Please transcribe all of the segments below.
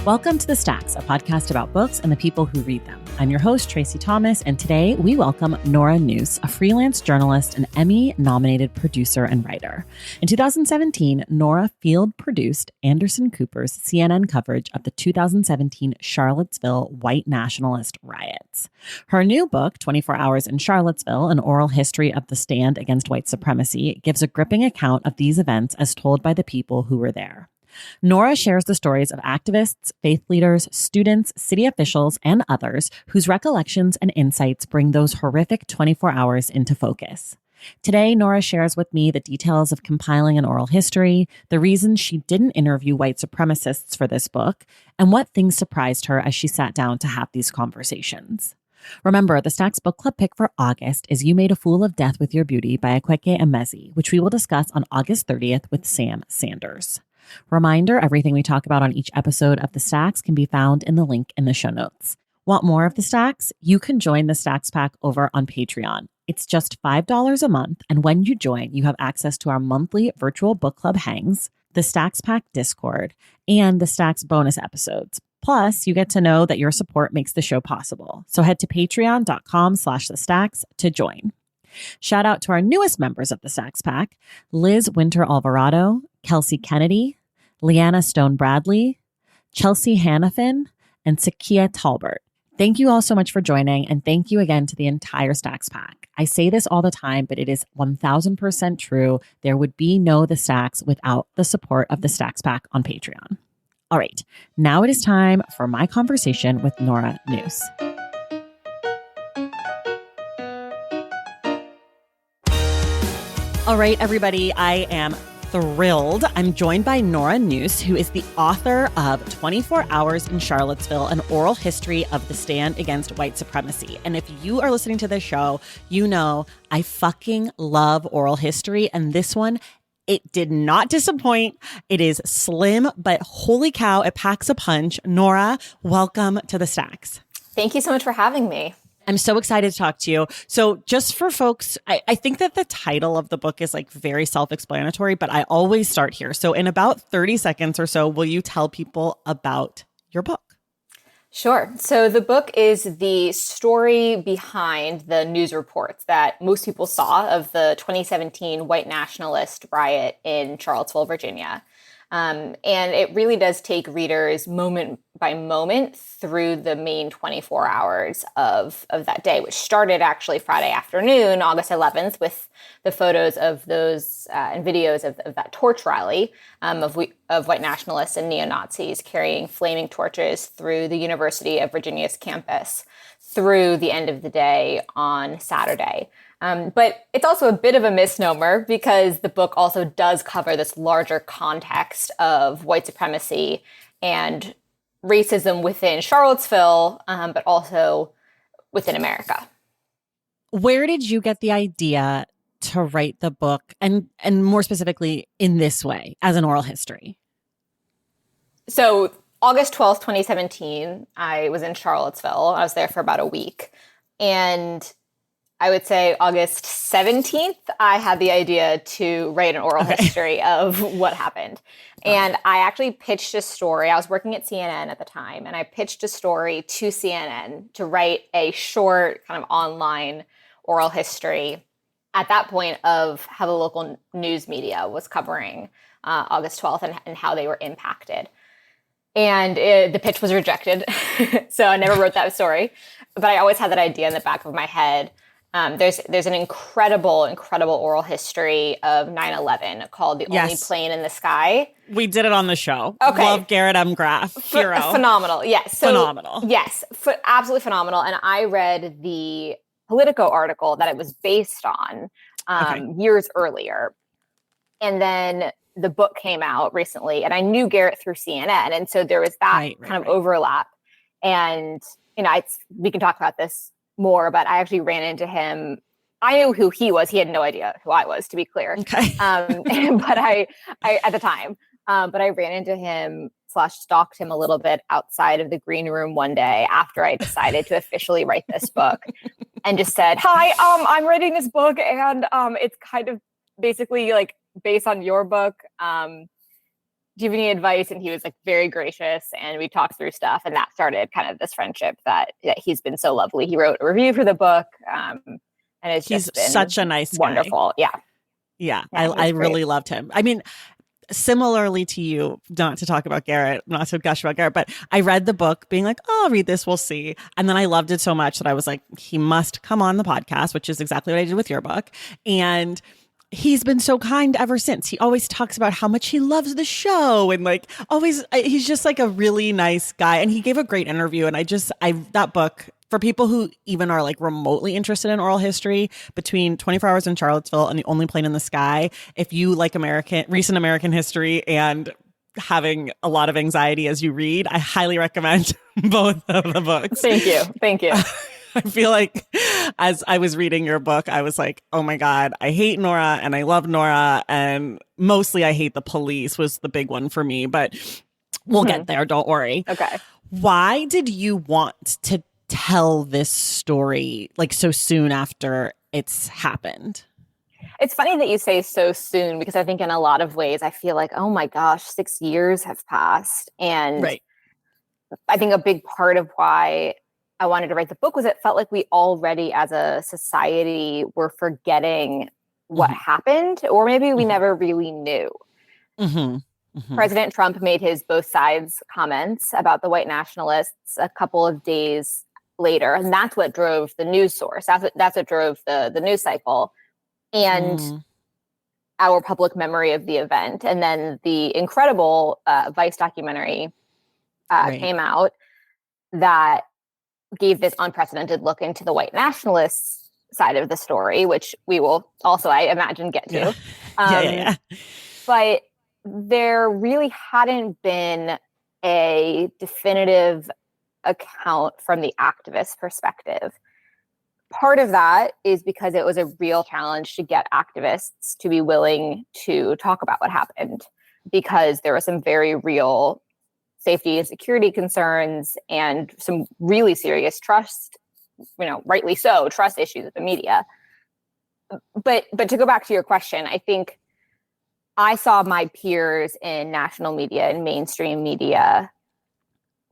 Welcome to The Stacks, a podcast about books and the people who read them. I'm your host, Tracy Thomas, and today we welcome Nora Neus, a freelance journalist and Emmy-nominated producer and writer. In 2017, Nora field-produced Anderson Cooper's CNN coverage of the 2017 Charlottesville white nationalist riots. Her new book, 24 Hours in Charlottesville, An Oral History of the Stand Against White Supremacy, gives a gripping account of these events as told by the people who were there. Nora shares the stories of activists, faith leaders, students, city officials, and others whose recollections and insights bring those horrific 24 hours into focus. Today, Nora shares with me the details of compiling an oral history, the reasons she didn't interview white supremacists for this book, and what things surprised her as she sat down to have these conversations. Remember, the Stacks Book Club pick for August is You Made a Fool of Death with Your Beauty by Akwaeke Emezi, which we will discuss on August 30th with Sam Sanders. Reminder, everything we talk about on each episode of The Stacks can be found in the link in the show notes. Want more of The Stacks? You can join the Stacks Pack over on Patreon. It's just $5 a month, and when you join, you have access to our monthly virtual book club hangs, the Stacks Pack Discord, and the Stacks bonus episodes. Plus, you get to know that your support makes the show possible. So head to patreon.com/thestacks to join. Shout out to our newest members of the Stacks Pack, Liz Winter Alvarado, Kelsey Kennedy, Leanna Stone Bradley, Chelsea Hannafin, and Sakia Talbert. Thank you all so much for joining, and thank you again to the entire Stacks Pack. I say this all the time, but it is 1000% true. There would be no The Stacks without the support of the Stacks Pack on Patreon. All right, now it is time for my conversation with Nora Neus. All right, everybody, I am thrilled. I'm joined by Nora Neus, who is the author of 24 Hours in Charlottesville, An Oral History of the Stand Against White Supremacy. And if you are listening to this show, you know I fucking love oral history. And this one, it did not disappoint. It is slim, but holy cow, it packs a punch. Nora, welcome to The Stacks. Thank you so much for having me. I'm so excited to talk to you. So just for folks, I think that the title of the book is like very self-explanatory, but I always start here. So in about 30 seconds or so, will you tell people about your book? Sure. So the book is the story behind the news reports that most people saw of the 2017 white nationalist riot in Charlottesville, Virginia. And it really does take readers moment by moment through the main 24 hours of that day, which started actually Friday afternoon, August 11th, with the photos of those and videos of that torch rally of white nationalists and neo-Nazis carrying flaming torches through the University of Virginia's campus through the end of the day on Saturday. But it's also a bit of a misnomer because the book also does cover this larger context of white supremacy and racism within Charlottesville, but also within America. Where did you get the idea to write the book, and more specifically in this way, as an oral history? So August 12th, 2017, I was in Charlottesville. I was there for about a week. And I would say August 17th, I had the idea to write an oral history of what happened. And I actually pitched a story. I was working at CNN at the time, and I pitched a story to CNN to write a short kind of online oral history at that point of how the local news media was covering August 12th and how they were impacted. And the pitch was rejected. So I never wrote that story. But I always had that idea in the back of my head. There's an incredible oral history of 9/11 called The Only Plane in the Sky. We did it on the show. Okay. Love Garrett M. Graff. Hero. Phenomenal. Yes. So, phenomenal. Yes. Absolutely phenomenal. And I read the Politico article that it was based on years earlier. And then the book came out recently, and I knew Garrett through CNN. And so there was that kind of overlap. And, you know, we can talk about this more, but I actually ran into him. I knew who he was. He had no idea who I was, to be clear. Okay. But I at the time, but I ran into him / stalked him a little bit outside of the green room one day after I decided to officially write this book, and just said, "Hi, I'm writing this book, and it's kind of basically like based on your book. do you have any advice? And he was like very gracious, and we talked through stuff, and that started kind of this friendship that he's been so lovely. He wrote a review for the book, and it's He's just been such a nice wonderful. guy. Yeah. I really loved him. I mean, similarly to you, not to talk about Garrett, not to gush about Garrett, but I read the book being like, oh, I'll read this, we'll see. And then I loved it so much that I was like, he must come on the podcast, which is exactly what I did with your book. And he's been so kind ever since. He always talks about how much he loves the show and like always, he's just like a really nice guy. And he gave a great interview. And that book, for people who even are like remotely interested in oral history, between 24 Hours in Charlottesville and The Only Plane in the Sky, if you like recent American history and having a lot of anxiety as you read, I highly recommend both of the books. Thank you. I feel like as I was reading your book, I was like, oh my God, I hate Nora and I love Nora. And mostly I hate the police was the big one for me, but we'll get there. Don't worry. Okay. Why did you want to tell this story like so soon after it's happened? It's funny that you say so soon, because I think in a lot of ways I feel like, oh my gosh, 6 years have passed. And right. I think a big part of why I wanted to write the book was it felt like we already as a society were forgetting what happened, or maybe we never really knew. President Trump made his both sides comments about the white nationalists a couple of days later, and that's what drove the news source. That's what drove the news cycle and our public memory of the event. And then the incredible Vice documentary came out that gave this unprecedented look into the white nationalists side of the story, which we will also, I imagine, get to. Yeah. But there really hadn't been a definitive account from the activist perspective. Part of that is because it was a real challenge to get activists to be willing to talk about what happened, because there were some very real safety and security concerns and some really serious trust, rightly so, trust issues with the media. But to go back to your question, I think I saw my peers in national media and mainstream media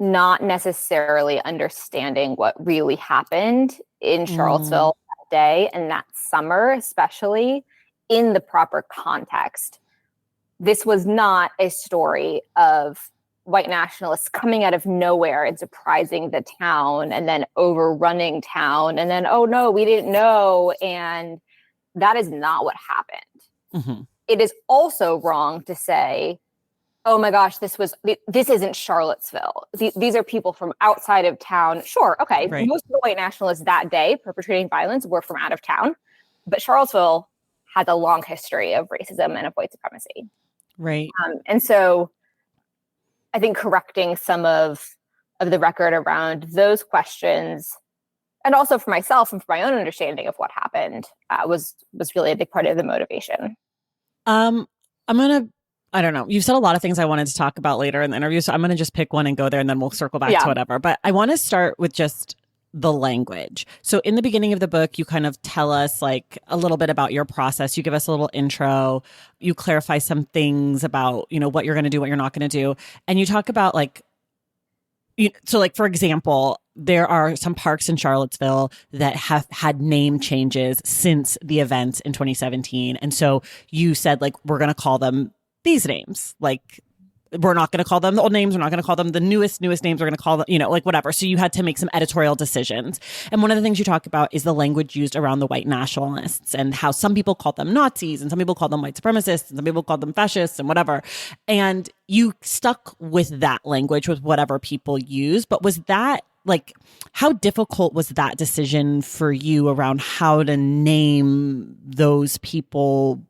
not necessarily understanding what really happened in Charlottesville that day and that summer, especially in the proper context. This was not a story of white nationalists coming out of nowhere and surprising the town and then overrunning town and then, oh no, we didn't know. And that is not what happened. It is also wrong to say, oh my gosh, this isn't Charlottesville. These are people from outside of town. Sure, okay. Right. Most of the white nationalists that day perpetrating violence were from out of town, but Charlottesville has a long history of racism and of white supremacy. Right. And so I think correcting some of the record around those questions, and also for myself and for my own understanding of what happened, was really a big part of the motivation. I don't know. You've said a lot of things I wanted to talk about later in the interview, so I'm going to just pick one and go there, and then we'll circle back to whatever. But I want to start with just the language. So in the beginning of the book, you kind of tell us like a little bit about your process. You give us a little intro. You clarify some things about, what you're going to do, what you're not going to do. And you talk about like, so like, for example, there are some parks in Charlottesville that have had name changes since the events in 2017. And so you said like, we're going to call them these names. Like, we're not going to call them the old names. We're not going to call them the newest names. We're going to call them, like whatever. So you had to make some editorial decisions. And one of the things you talk about is the language used around the white nationalists and how some people called them Nazis and some people called them white supremacists and some people called them fascists and whatever. And you stuck with that language with whatever people use. But was that like, how difficult was that decision for you around how to name those people,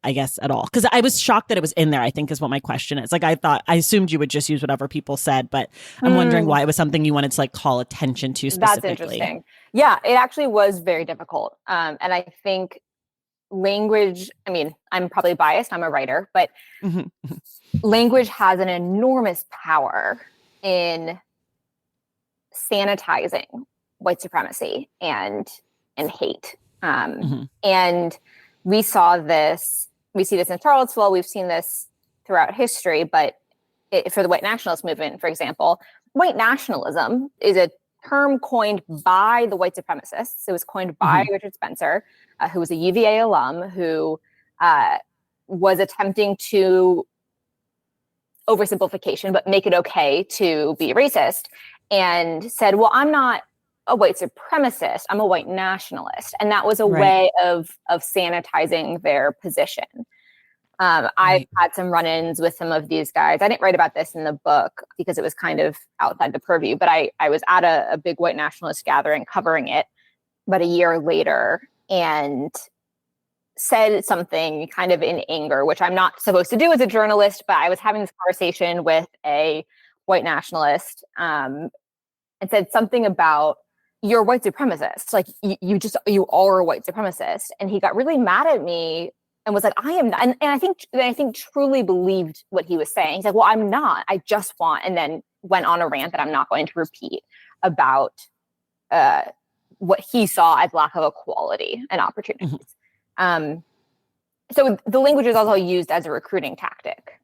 I guess, at all? Because I was shocked that it was in there, I think is what my question is. Like, I assumed you would just use whatever people said, but I'm wondering why it was something you wanted to like call attention to specifically. That's interesting. Yeah, it actually was very difficult. And I think language, I mean, I'm probably biased, I'm a writer, but language has an enormous power in sanitizing white supremacy and hate. And we see this in Charlottesville. We've seen this throughout history, but for the white nationalist movement, for example, white nationalism is a term coined by the white supremacists. It was coined by Richard Spencer, who was a UVA alum, who was attempting to oversimplification, but make it okay to be racist, and said, well, I'm not a white supremacist, I'm a white nationalist. And that was a way of sanitizing their position. I've had some run-ins with some of these guys. I didn't write about this in the book because it was kind of outside the purview, but I was at a big white nationalist gathering covering it about a year later and said something kind of in anger, which I'm not supposed to do as a journalist, but I was having this conversation with a white nationalist and said something about, you're a white supremacist. Like you are a white supremacist. And he got really mad at me and was like, I am not. And I think truly believed what he was saying. He's like, well, I'm not. I just want, and then went on a rant that I'm not going to repeat about what he saw as lack of equality and opportunities. So the language is also used as a recruiting tactic.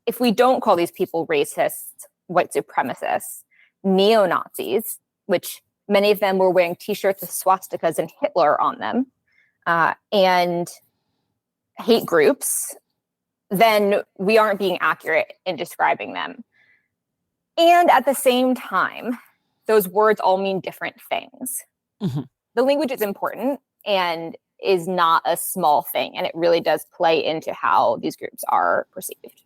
If we don't call these people racists, white supremacists, neo-Nazis, which many of them were wearing T-shirts with swastikas and Hitler on them, and hate groups, then we aren't being accurate in describing them. And at the same time, those words all mean different things. The language is important and is not a small thing, and it really does play into how these groups are perceived.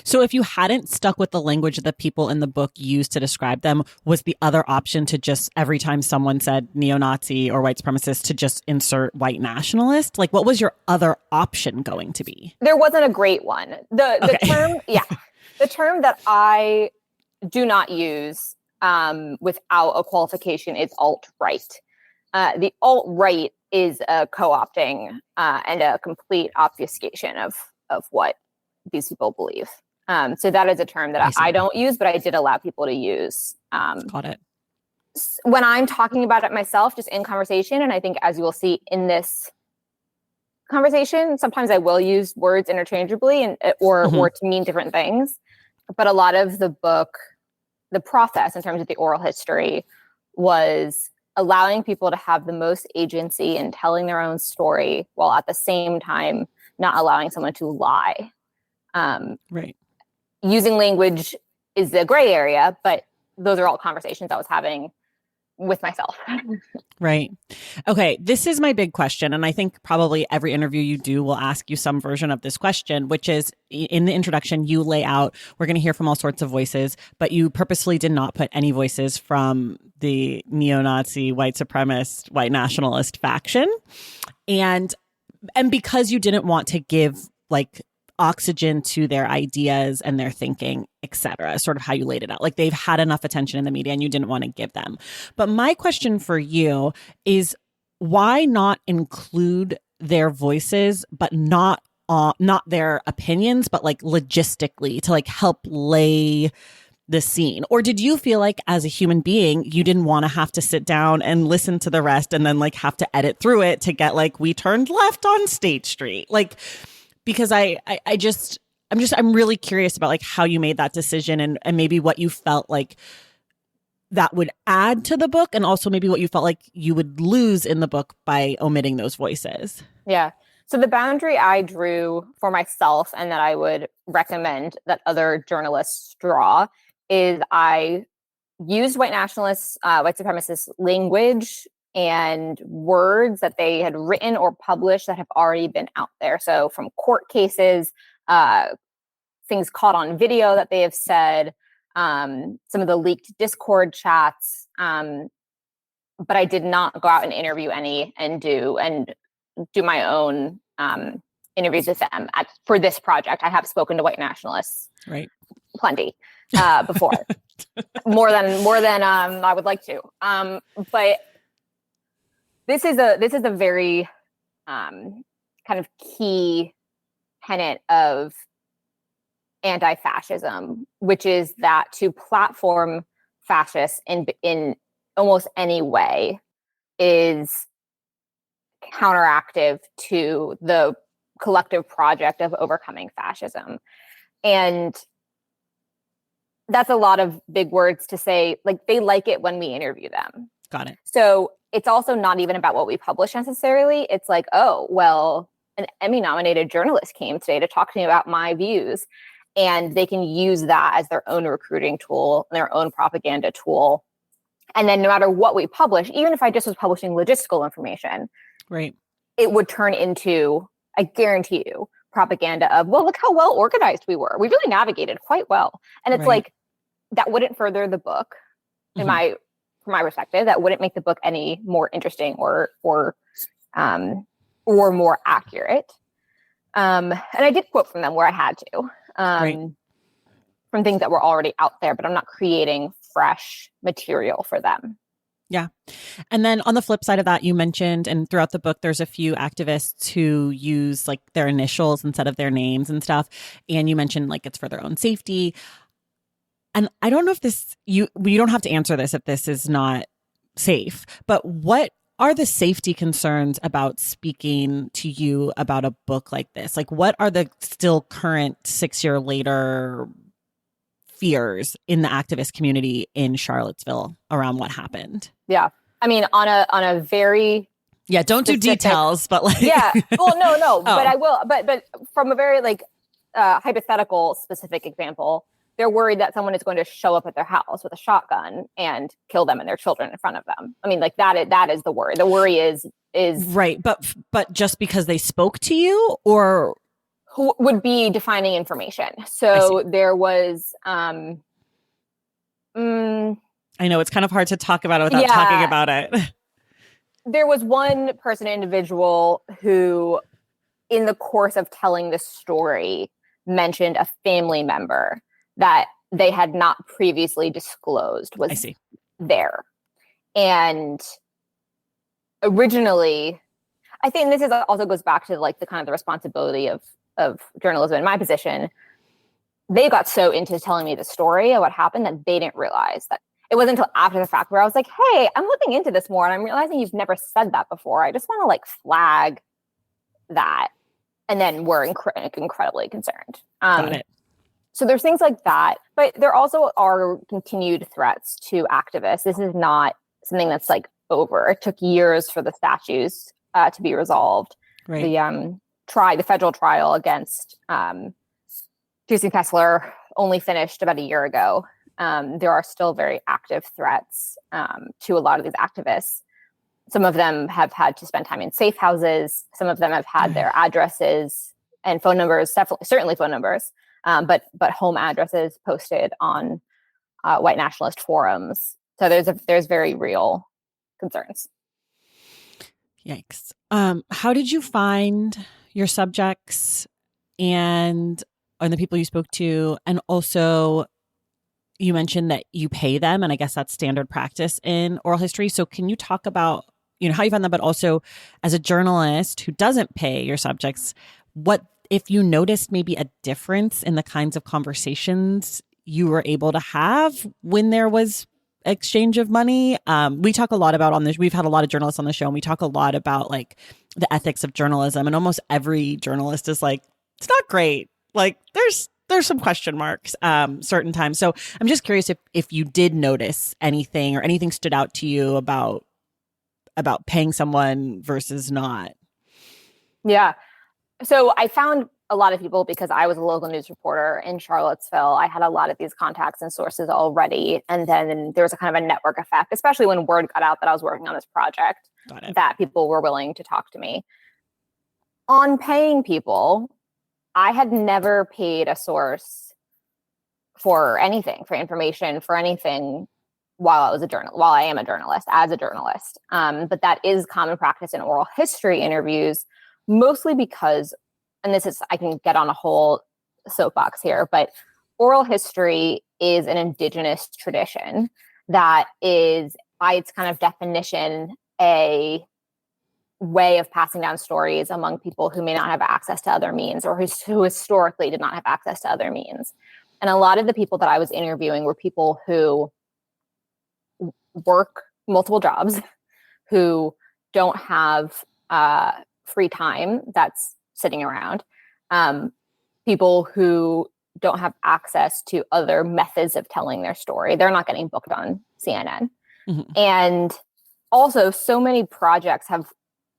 So if you hadn't stuck with the language that people in the book used to describe them, was the other option to just, every time someone said neo-Nazi or white supremacist, to just insert white nationalist? Like, what was your other option going to be? There wasn't a great one. The term, the term that I do not use without a qualification is alt-right. The alt-right is a co-opting and a complete obfuscation of what these people believe. So that is a term that I don't use, but I did allow people to use. Got it. When I'm talking about it myself, just in conversation, and I think as you will see in this conversation, sometimes I will use words interchangeably and or to mean different things. But a lot of the book, the process in terms of the oral history, was allowing people to have the most agency in telling their own story, while at the same time not allowing someone to lie. Using language is the gray area, but those are all conversations I was having with myself. Right. Okay. This is my big question. And I think probably every interview you do will ask you some version of this question, which is, in the introduction, you lay out, we're going to hear from all sorts of voices, but you purposely did not put any voices from the neo-Nazi, white supremacist, white nationalist faction. And because you didn't want to give like oxygen to their ideas and their thinking, etc., sort of how you laid it out. Like, they've had enough attention in the media and you didn't want to give them. But my question for you is, why not include their voices, but not their opinions, but like logistically to like help lay the scene? Or did you feel like as a human being, you didn't want to have to sit down and listen to the rest and then like have to edit through it to get like, we turned left on State Street? Like, because I'm really curious about like how you made that decision and maybe what you felt like that would add to the book, and also maybe what you felt like you would lose in the book by omitting those voices. Yeah. So the boundary I drew for myself, and that I would recommend that other journalists draw, is I used white nationalists, white supremacist language and words that they had written or published that have already been out there. So from court cases, things caught on video that they have said, some of the leaked Discord chats. But I did not go out and interview any and do my own interviews with them for this project. I have spoken to white nationalists, plenty, before, more than I would like to. But this is a very kind of key tenet of anti-fascism, which is that to platform fascists in almost any way is counteractive to the collective project of overcoming fascism. And that's a lot of big words to say, like, they like it when we interview them. Got it. So it's also not even about what we publish necessarily. It's like, oh, well, an Emmy-nominated journalist came today to talk to me about my views. And they can use that as their own recruiting tool, their own propaganda tool. And then no matter what we publish, even if I just was publishing logistical information, right, it would turn into, I guarantee you, propaganda of, well, look how well organized we were. We really navigated quite well. And it's like, that wouldn't further the book from my perspective. That wouldn't make the book any more interesting or more accurate. And I did quote from them where I had to, from things that were already out there, but I'm not creating fresh material for them. Yeah. And then on the flip side of that, you mentioned, and throughout the book, there's a few activists who use like their initials instead of their names and stuff. And you mentioned like it's for their own safety. And I don't know if you don't have to answer this if this is not safe, but what are the safety concerns about speaking to you about a book like this? Like, what are the still current 6 year later fears in the activist community in Charlottesville around what happened? Yeah. I mean, on a very don't do details, but like well, no, but I will. But from a very like hypothetical specific example, they're worried that someone is going to show up at their house with a shotgun and kill them and their children in front of them. I mean, like that is the worry. The worry is right. But just because they spoke to you, or who would be defining information. So there was, I know it's kind of hard to talk about it without talking about it. There was one individual who, in the course of telling the story, mentioned a family member that they had not previously disclosed was there. And originally, I think this also goes back to like the kind of the responsibility of journalism in my position. They got so into telling me the story of what happened that they didn't realize that it wasn't until after the fact where I was like, hey, I'm looking into this more and I'm realizing you've never said that before. I just want to like flag that. And then we're incredibly concerned. Got it. So there's things like that, but there also are continued threats to activists. This is not something that's like over. It took years for the statues to be resolved. Right. The federal trial against Jason Kessler only finished about a year ago. There are still very active threats to a lot of these activists. Some of them have had to spend time in safe houses. Some of them have had their addresses and phone numbers, certainly phone numbers, but home addresses posted on white nationalist forums. So there's very real concerns. Yikes. How did you find your subjects and the people you spoke to? And also, you mentioned that you pay them, and I guess that's standard practice in oral history. So can you talk about, how you found them, but also as a journalist who doesn't pay your subjects, what if you noticed maybe a difference in the kinds of conversations you were able to have when there was exchange of money? We talk a lot about on this. We've had a lot of journalists on the show, and we talk a lot about like the ethics of journalism. And almost every journalist is like, it's not great. Like there's some question marks certain times. So I'm just curious if you did notice anything or anything stood out to you about paying someone versus not. Yeah. So I found a lot of people because I was a local news reporter in Charlottesville. I had a lot of these contacts and sources already. And then there was a kind of a network effect, especially when word got out that I was working on this project, that people were willing to talk to me. On paying people, I had never paid a source for anything, for information, for anything while I am a journalist, as a journalist. But that is common practice in oral history interviews, mostly because, and I can get on a whole soapbox here, but oral history is an indigenous tradition that is, by its kind of definition, a way of passing down stories among people who may not have access to other means, or who historically did not have access to other means. And a lot of the people that I was interviewing were people who work multiple jobs, who don't have free time that's sitting around. People who don't have access to other methods of telling their story. They're not getting booked on CNN. Mm-hmm. And also, so many projects have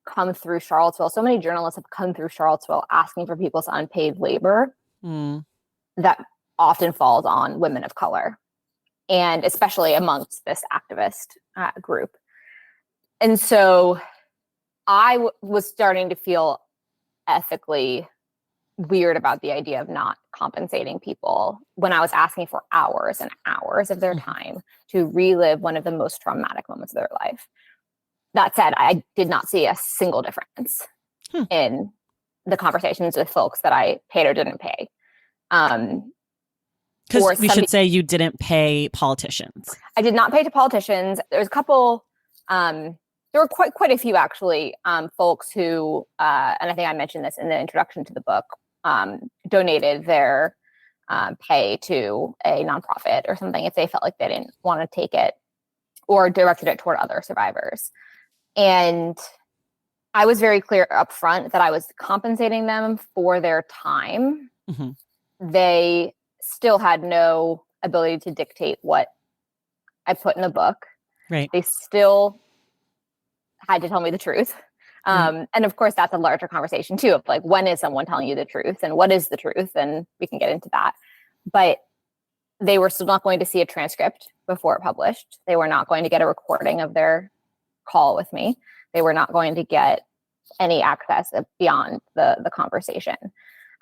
come through Charlottesville. So many journalists have come through Charlottesville asking for people's unpaid labor that often falls on women of color, and especially amongst this activist group. And so I was starting to feel ethically weird about the idea of not compensating people when I was asking for hours and hours of their time to relive one of the most traumatic moments of their life. That said, I did not see a single difference in the conversations with folks that I paid or didn't pay. Because we should say you didn't pay politicians. I did not pay to politicians. There's a couple, there were quite a few actually, folks who, and I think I mentioned this in the introduction to the book, donated their pay to a nonprofit or something if they felt like they didn't want to take it, or directed it toward other survivors. And I was very clear up front that I was compensating them for their time. Mm-hmm. They still had no ability to dictate what I put in the book. Right. They still had to tell me the truth. And of course, that's a larger conversation too, of like, when is someone telling you the truth and what is the truth? And we can get into that. But they were still not going to see a transcript before it published. They were not going to get a recording of their call with me. They were not going to get any access beyond the conversation.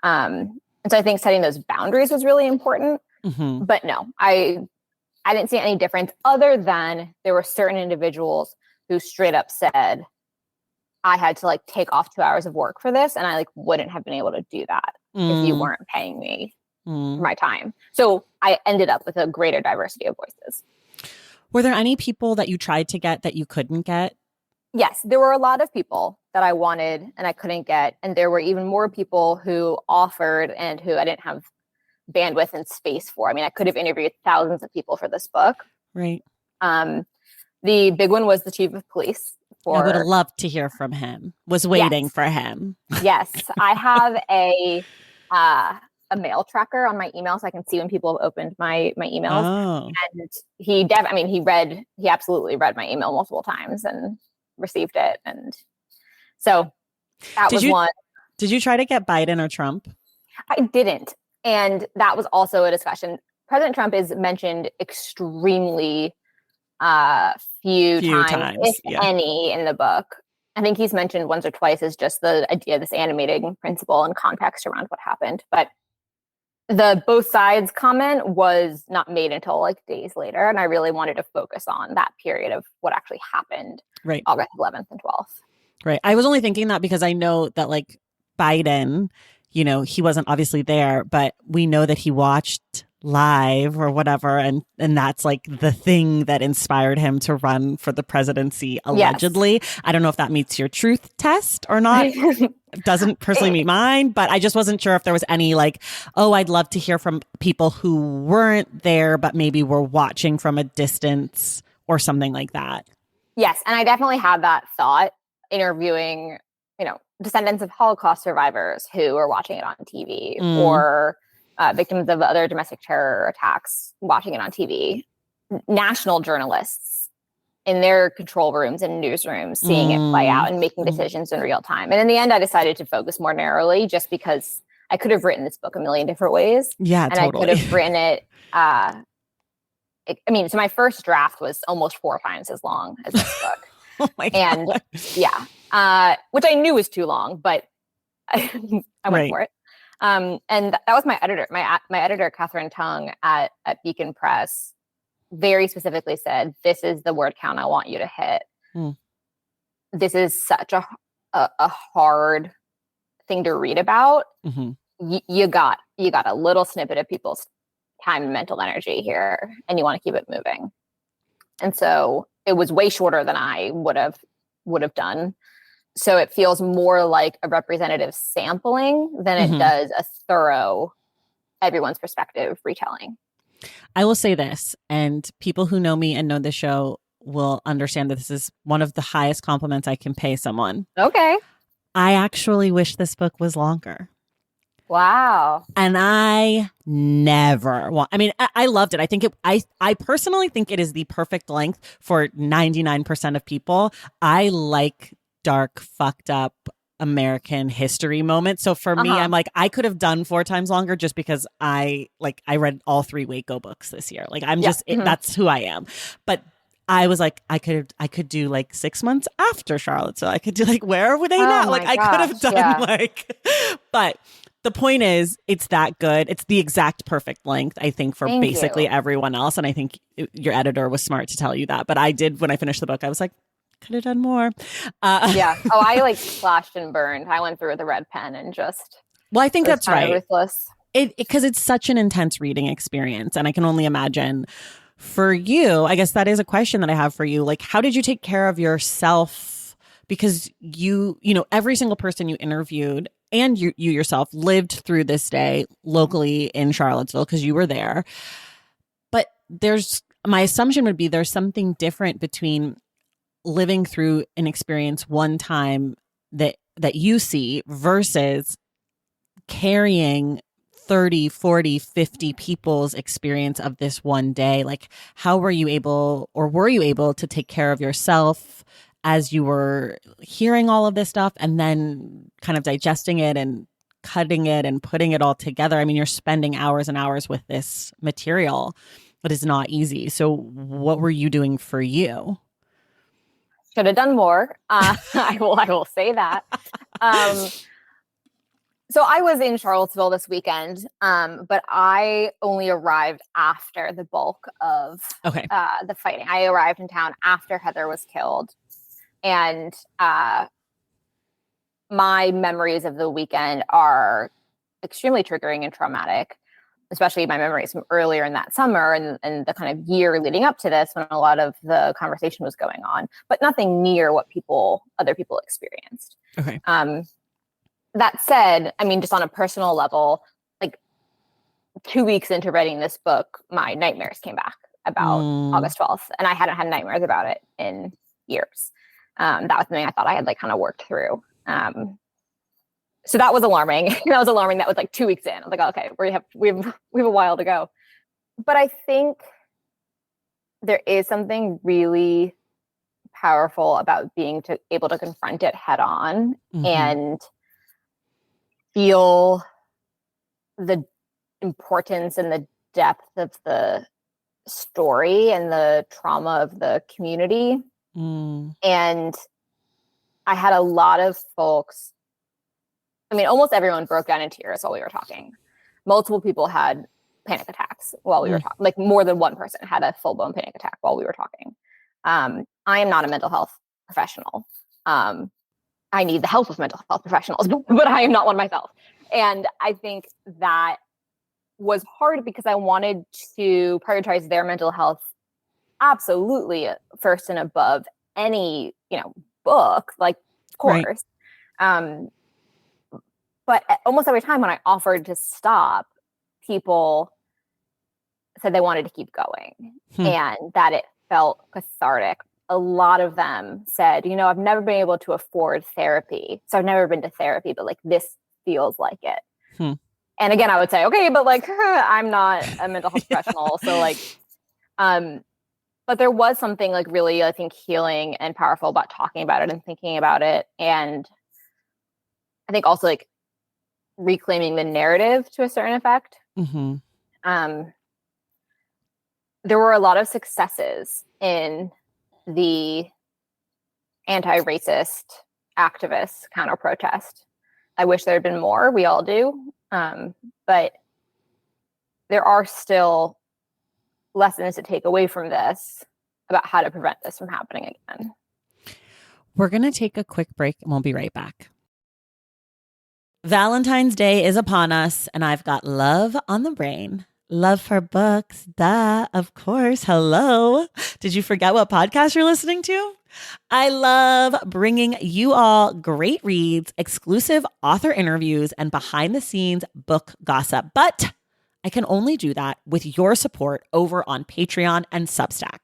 And so I think setting those boundaries was really important. Mm-hmm. But no, I didn't see any difference, other than there were certain individuals who straight up said, I had to like take off 2 hours of work for this, and I like wouldn't have been able to do that if you weren't paying me for my time. So I ended up with a greater diversity of voices. Were there any people that you tried to get that you couldn't get? Yes, there were a lot of people that I wanted and I couldn't get. And there were even more people who offered and who I didn't have bandwidth and space for. I mean, I could have interviewed thousands of people for this book. Right. The big one was the chief of police. I would have loved to hear from him. Was waiting for him. Yes. I have a mail tracker on my email, so I can see when people have opened my emails. Oh. And he absolutely read my email multiple times and received it. And so that was one. Did you try to get Biden or Trump? I didn't. And that was also a discussion. President Trump is mentioned extremely few times, if any, in the book. I think he's mentioned once or twice as just the idea of this animating principle and context around what happened. But the both sides comment was not made until like days later. And I really wanted to focus on that period of what actually happened, right, August 11th and 12th. Right. I was only thinking that because I know that like Biden, you know, he wasn't obviously there, but we know that he watched live or whatever. And that's like the thing that inspired him to run for the presidency, allegedly. Yes. I don't know if that meets your truth test or not. It doesn't personally meet mine, but I just wasn't sure if there was any like, oh, I'd love to hear from people who weren't there, but maybe were watching from a distance or something like that. Yes. And I definitely had that thought interviewing, you know, descendants of Holocaust survivors who are watching it on TV or victims of other domestic terror attacks watching it on TV, national journalists in their control rooms and newsrooms seeing it play out and making decisions in real time. And in the end, I decided to focus more narrowly just because I could have written this book a million different ways. Yeah, and totally. I could have written it. So my first draft was almost 4 times as long as this book. Oh my God. And which I knew was too long, but I went for it. And that was my editor. My editor, Catherine Tung at Beacon Press, very specifically said, "This is the word count I want you to hit. This is such a hard thing to read about. Mm-hmm. You got a little snippet of people's time and mental energy here, and you want to keep it moving." And so it was way shorter than I would have done. So it feels more like a representative sampling than it does a thorough, everyone's perspective retelling. I will say this, and people who know me and know the show will understand that this is one of the highest compliments I can pay someone. Okay. I actually wish this book was longer. Wow. And I never want, I mean, I loved it. I think I personally think it is the perfect length for 99% of people. I like dark, fucked up American history moments. So for me, I'm like, I could have done 4 times longer just because I read all 3 Waco books this year. Like I'm just, that's who I am. But I was like, I could do like 6 months after Charlottesville. I could do like, where were they now? Like I could have done like, but the point is, it's that good. It's the exact perfect length, I think, for basically everyone else. And I think your editor was smart to tell you that. But I did, when I finished the book, I was like, could have done more. Yeah. Oh, I like slashed and burned. I went through with a red pen and just. Well, I think that's right. Ruthless. Because it's such an intense reading experience. And I can only imagine for you, I guess that is a question that I have for you. Like, how did you take care of yourself? Because you know, every single person you interviewed and you yourself lived through this day locally in Charlottesville because you were there. But my assumption would be there's something different between living through an experience one time that you see versus carrying 30, 40, 50 people's experience of this one day. Like, how were you able to take care of yourself as you were hearing all of this stuff and then kind of digesting it and cutting it and putting it all together? I mean, you're spending hours and hours with this material, but it's not easy. So what were you doing for you? Should have done more. I will say that. So I was in Charlottesville this weekend, but I only arrived after the bulk of the fighting. I arrived in town after Heather was killed. And my memories of the weekend are extremely triggering and traumatic, especially my memories from earlier in that summer and the kind of year leading up to this when a lot of the conversation was going on, but nothing near what other people experienced. Okay. That said, I mean, just on a personal level, like 2 weeks into writing this book, my nightmares came back about August 12th, and I hadn't had nightmares about it in years. That was something I thought I had like kind of worked through. So that was alarming. That was like 2 weeks in. I was like, okay, we have a while to go. But I think there is something really powerful about being able to confront it head on and feel the importance and the depth of the story and the trauma of the community. And I had a lot of folks, I mean, almost everyone broke down in tears while we were talking. Multiple people had panic attacks while we were talking. Like more than one person had a full-blown panic attack while we were talking. I am not a mental health professional. I need the help of mental health professionals, but I am not one myself. And I think that was hard because I wanted to prioritize their mental health absolutely first and above any, book, like, of course. Right. But almost every time when I offered to stop, people said they wanted to keep going and that it felt cathartic. A lot of them said, I've never been able to afford therapy. So I've never been to therapy, but like this feels like it. And again, I would say, okay, but like, I'm not a mental health professional. So like, but there was something like really, I think, healing and powerful about talking about it and thinking about it. And I think also like reclaiming the narrative to a certain effect. There were a lot of successes in the anti-racist activist counter-protest. I wish there had been more. We all do. But there are still lessons to take away from this about how to prevent this from happening again. We're going to take a quick break and we'll be right back. Valentine's Day is upon us and I've got love on the brain. Love for books. Duh, of course. Hello. Did you forget what podcast you're listening to? I love bringing you all great reads, exclusive author interviews, and behind the scenes book gossip. But I can only do that with your support over on Patreon and Substack.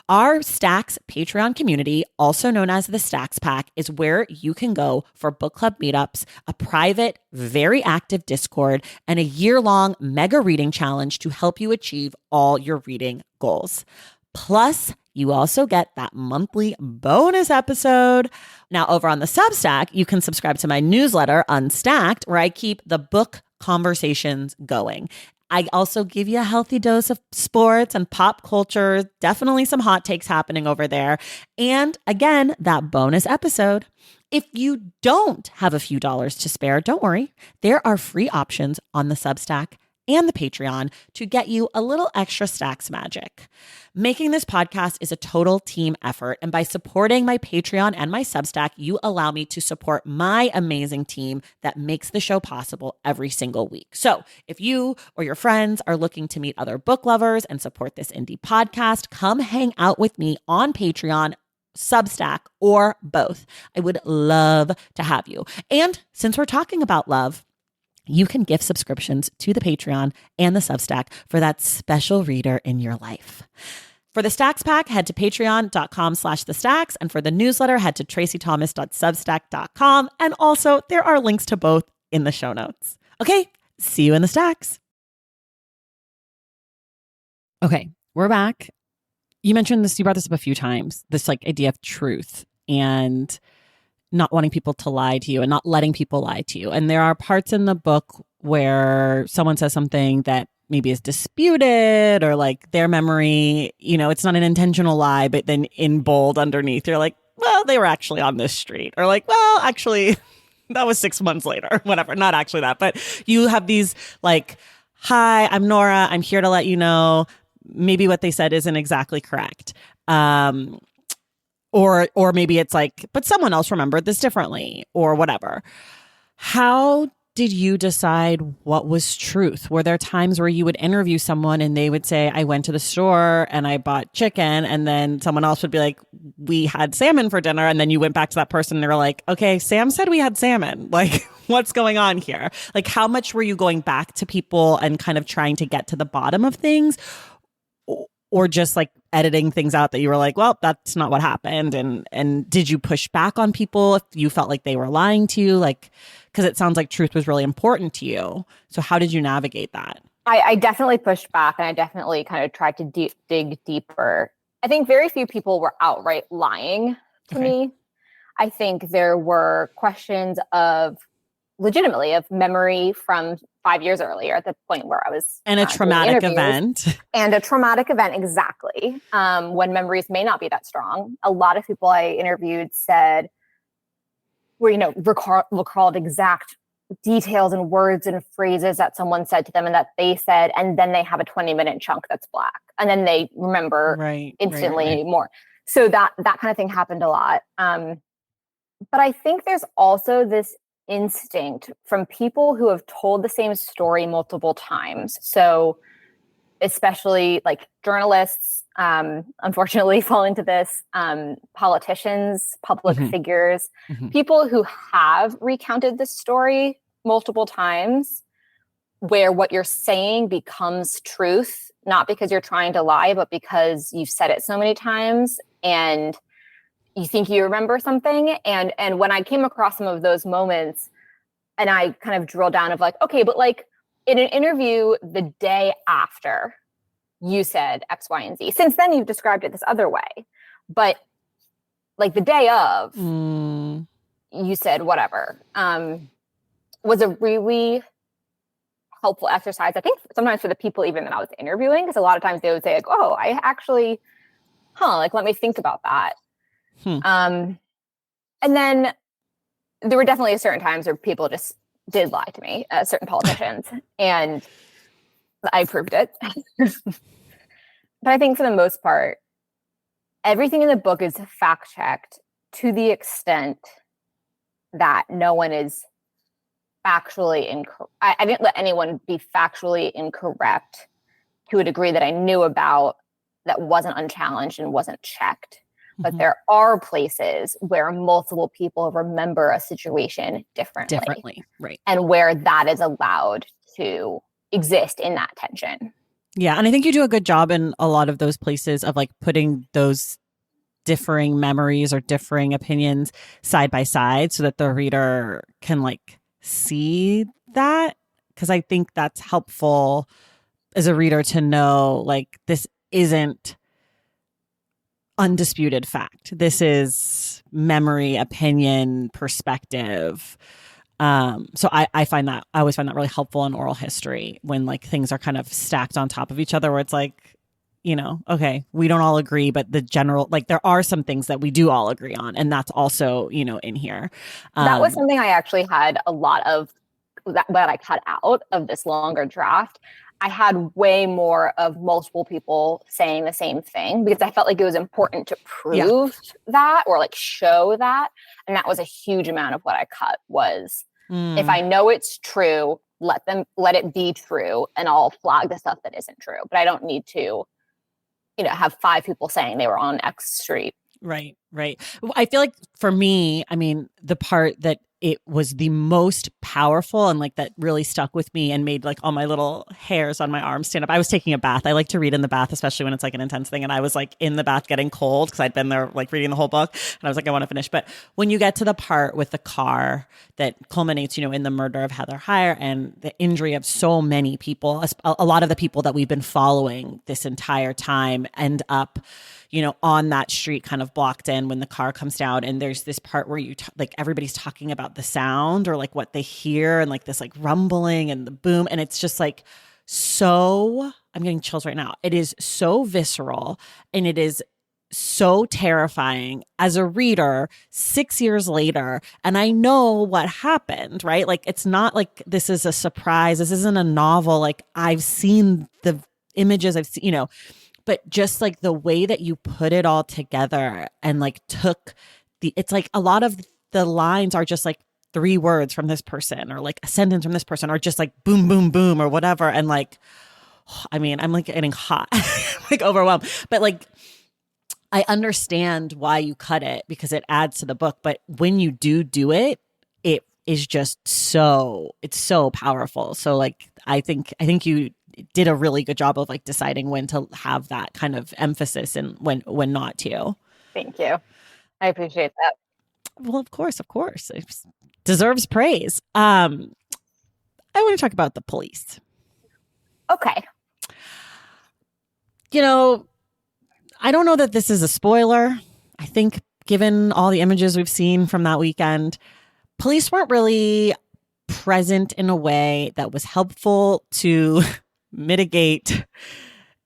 Our Stacks Patreon community, also known as the Stacks Pack, is where you can go for book club meetups, a private, very active Discord, and a year-long mega reading challenge to help you achieve all your reading goals. Plus, you also get that monthly bonus episode. Now, over on the Substack, you can subscribe to my newsletter, Unstacked, where I keep the book conversations going. I also give you a healthy dose of sports and pop culture, definitely some hot takes happening over there. And again, that bonus episode. If you don't have a few dollars to spare, don't worry. There are free options on the Substack and the Patreon to get you a little extra Stacks magic. Making this podcast is a total team effort, and by supporting my Patreon and my Substack, you allow me to support my amazing team that makes the show possible every single week. So if you or your friends are looking to meet other book lovers and support this indie podcast, come hang out with me on Patreon, Substack, or both. I would love to have you. And since we're talking about love, you can gift subscriptions to the Patreon and the Substack for that special reader in your life. For the Stacks Pack, head to patreon.com/thestacks. And for the newsletter, head to tracythomas.substack.com. And also, there are links to both in the show notes. Okay, see you in the Stacks. Okay, we're back. You mentioned this, you brought this up a few times, this like idea of truth and not wanting people to lie to you and not letting people lie to you. And there are parts in the book where someone says something that maybe is disputed or like their memory, you know, it's not an intentional lie, but then in bold underneath, you're like, well, they were actually on this street, or like, well, actually that was 6 months later, whatever. Not actually that, but you have these like, hi, I'm Nora. I'm here to let you know maybe what they said isn't exactly correct. Or maybe it's like, but someone else remembered this differently or whatever. How did you decide what was truth? Were there times where you would interview someone and they would say, I went to the store and I bought chicken, and then someone else would be like, we had salmon for dinner, and then you went back to that person and they were like, okay, Sam said we had salmon. Like, what's going on here? Like, how much were you going back to people and kind of trying to get to the bottom of things? Or just like editing things out that you were like, well, that's not what happened. And did you push back on people if you felt like they were lying to you? Like, because it sounds like truth was really important to you. So how did you navigate that? I definitely pushed back, and I definitely kind of tried to dig deeper. I think very few people were outright lying to me. I think there were questions of legitimately of memory from 5 years earlier at the point where I was and a traumatic event. And a traumatic event, exactly. When memories may not be that strong. A lot of people I interviewed said, were, you know, recalled exact details and words and phrases that someone said to them and that they said, and then they have a 20-minute chunk that's black. And then they remember instantly more. So that kind of thing happened a lot. But I think there's also this instinct from people who have told the same story multiple times. So especially like journalists, unfortunately fall into this, politicians, public figures, people who have recounted this story multiple times, where what you're saying becomes truth, not because you're trying to lie, but because you've said it so many times and you think you remember something. And when I came across some of those moments and I kind of drill down of like, okay, but like in an interview the day after you said X, Y, and Z, since then you've described it this other way, but like the day of you said whatever, was a really helpful exercise. I think sometimes for the people even that I was interviewing, because a lot of times they would say like, oh, I actually, like, let me think about that. And then there were definitely certain times where people just did lie to me, certain politicians, and I proved it. But I think for the most part, everything in the book is fact checked to the extent that no one is factually incorrect. I didn't let anyone be factually incorrect to a degree that I knew about that wasn't unchallenged and wasn't checked. But there are places where multiple people remember a situation differently. Right. And where that is allowed to exist in that tension. Yeah. And I think you do a good job in a lot of those places of like putting those differing memories or differing opinions side by side so that the reader can like see that. Cause I think that's helpful as a reader to know like this isn't undisputed fact. This is memory, opinion, perspective. So I find that I always find that really helpful in oral history when like things are kind of stacked on top of each other where it's like, okay, we don't all agree, but the general, like there are some things that we do all agree on. And that's also, in here. That was something I actually had a lot of that I cut out of this longer draft. I had way more of multiple people saying the same thing because I felt like it was important to prove that or like show that. And that was a huge amount of what I cut was if I know it's true, let it be true and I'll flag the stuff that isn't true. But I don't need to, have 5 people saying they were on X street. Right. I feel like for me, I mean, the part that it was the most powerful and like that really stuck with me and made like all my little hairs on my arms stand up. I was taking a bath. I like to read in the bath, especially when it's like an intense thing. And I was like in the bath getting cold because I'd been there like reading the whole book. And I was like, I want to finish. But when you get to the part with the car that culminates, in the murder of Heather Heyer and the injury of so many people, a lot of the people that we've been following this entire time end up on that street kind of blocked in when the car comes down. And there's this part where like everybody's talking about the sound or like what they hear and like this like rumbling and the boom. And it's just like, I'm getting chills right now. It is so visceral and it is so terrifying as a reader 6 years later. And I know what happened, right? Like, it's not like this is a surprise. This isn't a novel. Like I've seen the images I've seen, but just like the way that you put it all together and like it's like a lot of the lines are just like 3 words from this person or like a sentence from this person or just like boom, boom, boom or whatever. And like, I mean, I'm like getting hot, like overwhelmed, but like, I understand why you cut it because it adds to the book. But when you do it, it is just it's so powerful. So like, I think you did a really good job of like deciding when to have that kind of emphasis and when not to. Thank you. I appreciate that. Well, of course. It deserves praise. I want to talk about the police. Okay. I don't know that this is a spoiler. I think given all the images we've seen from that weekend, police weren't really present in a way that was helpful to mitigate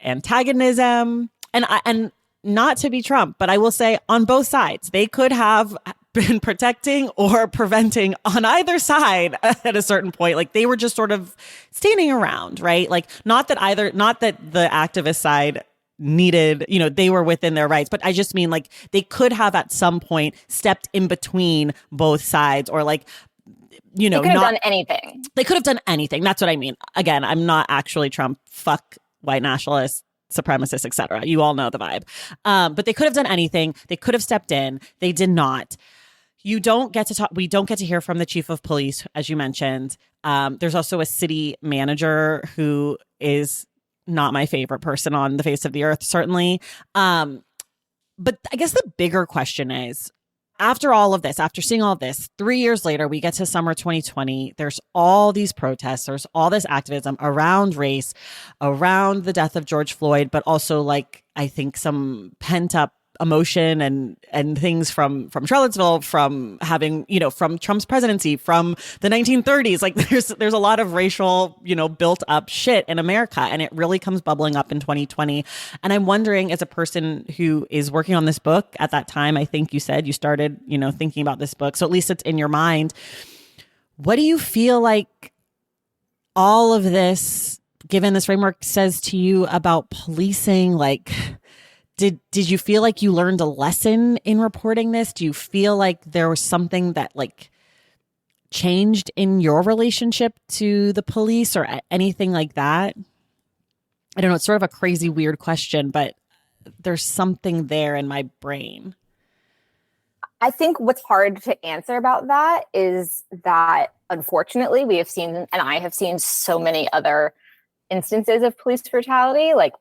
antagonism and not to be Trump, but I will say on both sides, they could have been protecting or preventing on either side at a certain point. Like they were just sort of standing around, right? Like not that the activist side needed, they were within their rights, but I just mean like they could have at some point stepped in between both sides or like, they could have done anything. They could have done anything. That's what I mean. Again, I'm not actually Trump. Fuck white nationalists, supremacists, etc. You all know the vibe. But they could have done anything. They could have stepped in. They did not. We don't get to hear from the chief of police, as you mentioned. There's also a city manager who is not my favorite person on the face of the earth, certainly. But I guess the bigger question is, after seeing all of this, 3 years later, we get to summer 2020. There's all these protests. There's all this activism around race, around the death of George Floyd, but also like, I think some pent up emotion and things from Charlottesville, from having, from Trump's presidency, from the 1930s. Like there's a lot of racial, built up shit in America. And it really comes bubbling up in 2020. And I'm wondering, as a person who is working on this book at that time, I think you said you started, thinking about this book. So at least it's in your mind. What do you feel like all of this, given this framework, says to you about policing? Like, Did you feel like you learned a lesson in reporting this? Do you feel like there was something that like changed in your relationship to the police or anything like that? I don't know. It's sort of a crazy, weird question, but there's something there in my brain. I think what's hard to answer about that is that unfortunately we have seen, and I have seen so many other instances of police brutality, like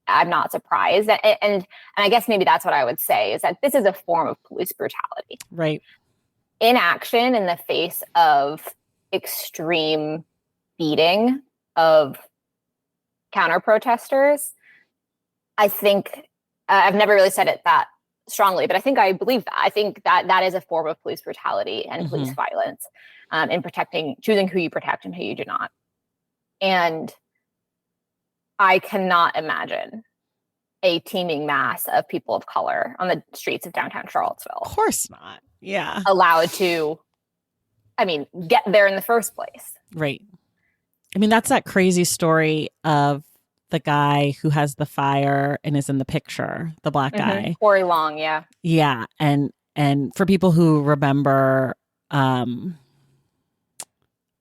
I'm not surprised. And I guess maybe that's what I would say, is that this is a form of police brutality. Right. Inaction in the face of extreme beating of counter protesters. I think I've never really said it that strongly, but I think I believe that. I think that is a form of police brutality and police violence in choosing who you protect and who you do not. And I cannot imagine a teeming mass of people of color on the streets of downtown Charlottesville. Of course not. Yeah. Allowed to, get there in the first place. Right. I mean, that's that crazy story of the guy who has the fire and is in the picture, the black guy. Corey Long, yeah. Yeah. And for people who remember the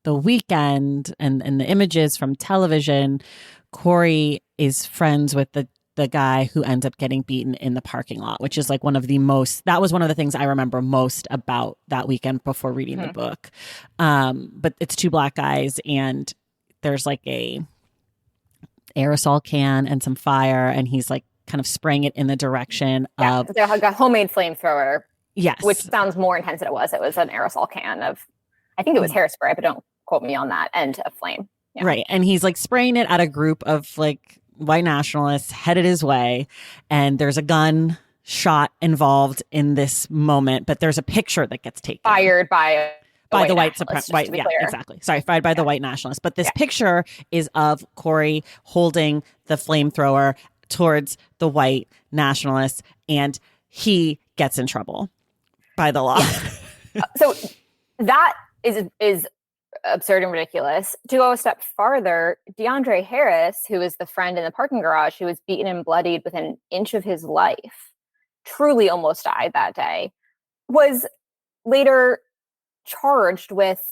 weekend and the images from television, Corey is friends with the guy who ends up getting beaten in the parking lot, which is like that was one of the things I remember most about that weekend before reading the book. But it's two black guys, and there's like a aerosol can and some fire, and he's like kind of spraying it in the direction of like a homemade flamethrower. Yes. Which sounds more intense than it was. It was an aerosol can of, I think it was hairspray, but don't quote me on that, and a flame. Yeah. Right. And he's like spraying it at a group of like white nationalists headed his way, and there's a gun shot involved in this moment, but there's a picture that gets taken. Fired by the white supremacist. Yeah, exactly. Sorry, fired by the white nationalists. But this picture is of Corey holding the flamethrower towards the white nationalists, and he gets in trouble by the law. So that is absurd and ridiculous. To go a step farther, DeAndre Harris, who was the friend in the parking garage who was beaten and bloodied within an inch of his life, truly almost died that day, was later charged with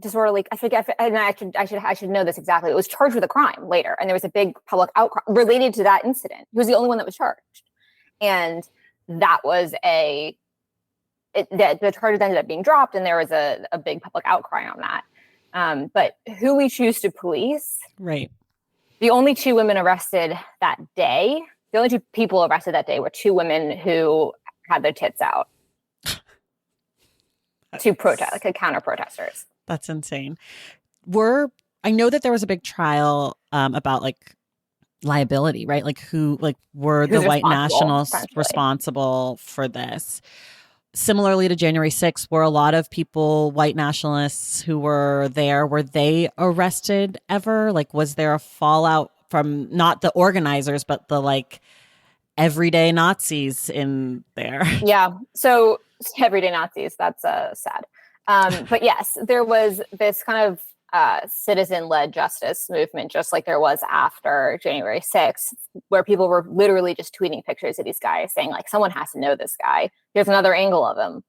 disorderly. I forget. And I should know this exactly. It was charged with a crime later, and there was a big public outcry related to that incident. He was the only one that was charged, and that was the charges ended up being dropped, and there was a big public outcry on that. But who we choose to police, right? The only two women arrested that day, the only two people arrested that day were two women who had their tits out to protest, like counter protesters. That's insane. I know that there was a big trial about like liability, right? Like who's the white nationalists responsible for this? Similarly to January 6th, were a lot of people, white nationalists who were there, were they arrested ever? Like, was there a fallout from not the organizers, but the like everyday Nazis in there? Yeah. So everyday Nazis, that's sad. But yes, there was this kind of citizen-led justice movement, just like there was after January 6th, where people were literally just tweeting pictures of these guys saying, like, someone has to know this guy. Here's another angle of him.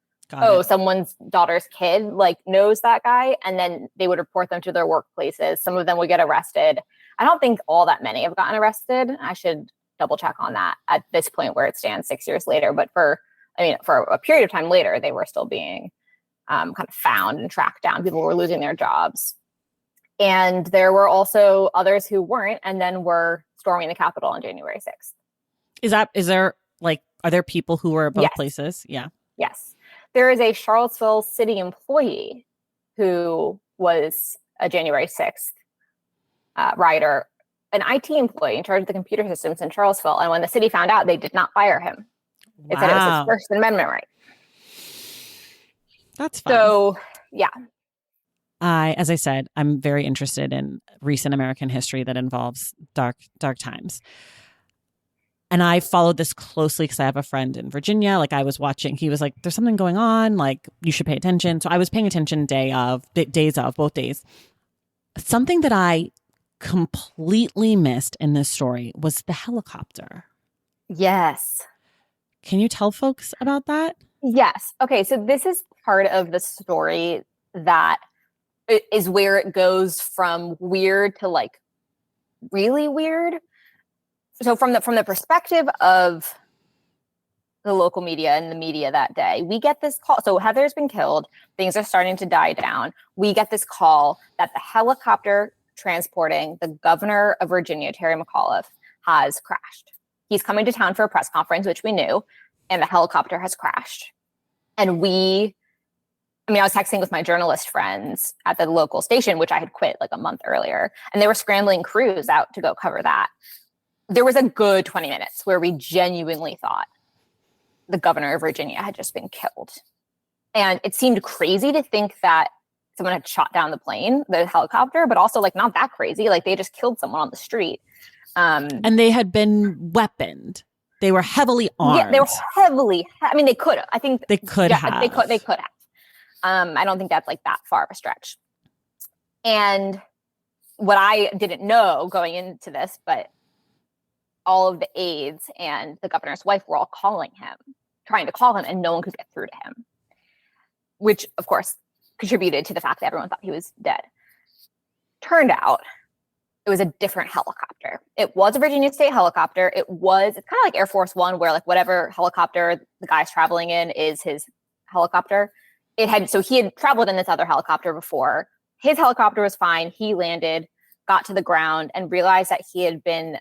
Someone's daughter's kid, like, knows that guy. And then they would report them to their workplaces. Some of them would get arrested. I don't think all that many have gotten arrested. I should double check on that at this point where it stands 6 years later. But for a period of time later, they were still being kind of found and tracked down. People were losing their jobs. And there were also others who weren't, and then were storming the Capitol on January 6th. Are there people who were at both places? Yeah. Yes. There is a Charlottesville city employee who was a January 6th rioter, an IT employee in charge of the computer systems in Charlottesville. And when the city found out, they did not fire him. It said it was his First Amendment right. That's fun. So, yeah. As I said, I'm very interested in recent American history that involves dark times. And I followed this closely because I have a friend in Virginia. Like, I was watching, he was like, there's something going on, like, you should pay attention. So I was paying attention both days. Something that I completely missed in this story was the helicopter. Yes. Can you tell folks about that? Yes. Okay. So this is part of the story that is where it goes from weird to like really weird. So from the perspective of the local media and the media that day, we get this call. So Heather's been killed. Things are starting to die down. We get this call that the helicopter transporting the governor of Virginia, Terry McAuliffe, has crashed. He's coming to town for a press conference, which we knew, and the helicopter has crashed. And I was texting with my journalist friends at the local station, which I had quit like a month earlier, and they were scrambling crews out to go cover that. There was a good 20 minutes where we genuinely thought the governor of Virginia had just been killed. And it seemed crazy to think that someone had shot down the helicopter, but also like not that crazy. Like they just killed someone on the street. And they had been weaponed. They were heavily armed. Yeah, they were heavily. I mean, they could have. I think they could have. They could have. I don't think that's like that far of a stretch. And what I didn't know going into this, but all of the aides and the governor's wife were all trying to call him, and no one could get through to him, which of course contributed to the fact that everyone thought he was dead. Turned out it was a different helicopter. It was a Virginia State helicopter. It's kind of like Air Force One, where like whatever helicopter the guy's traveling in is his helicopter. So he had traveled in this other helicopter before. His helicopter was fine. He landed, got to the ground, and realized that he had been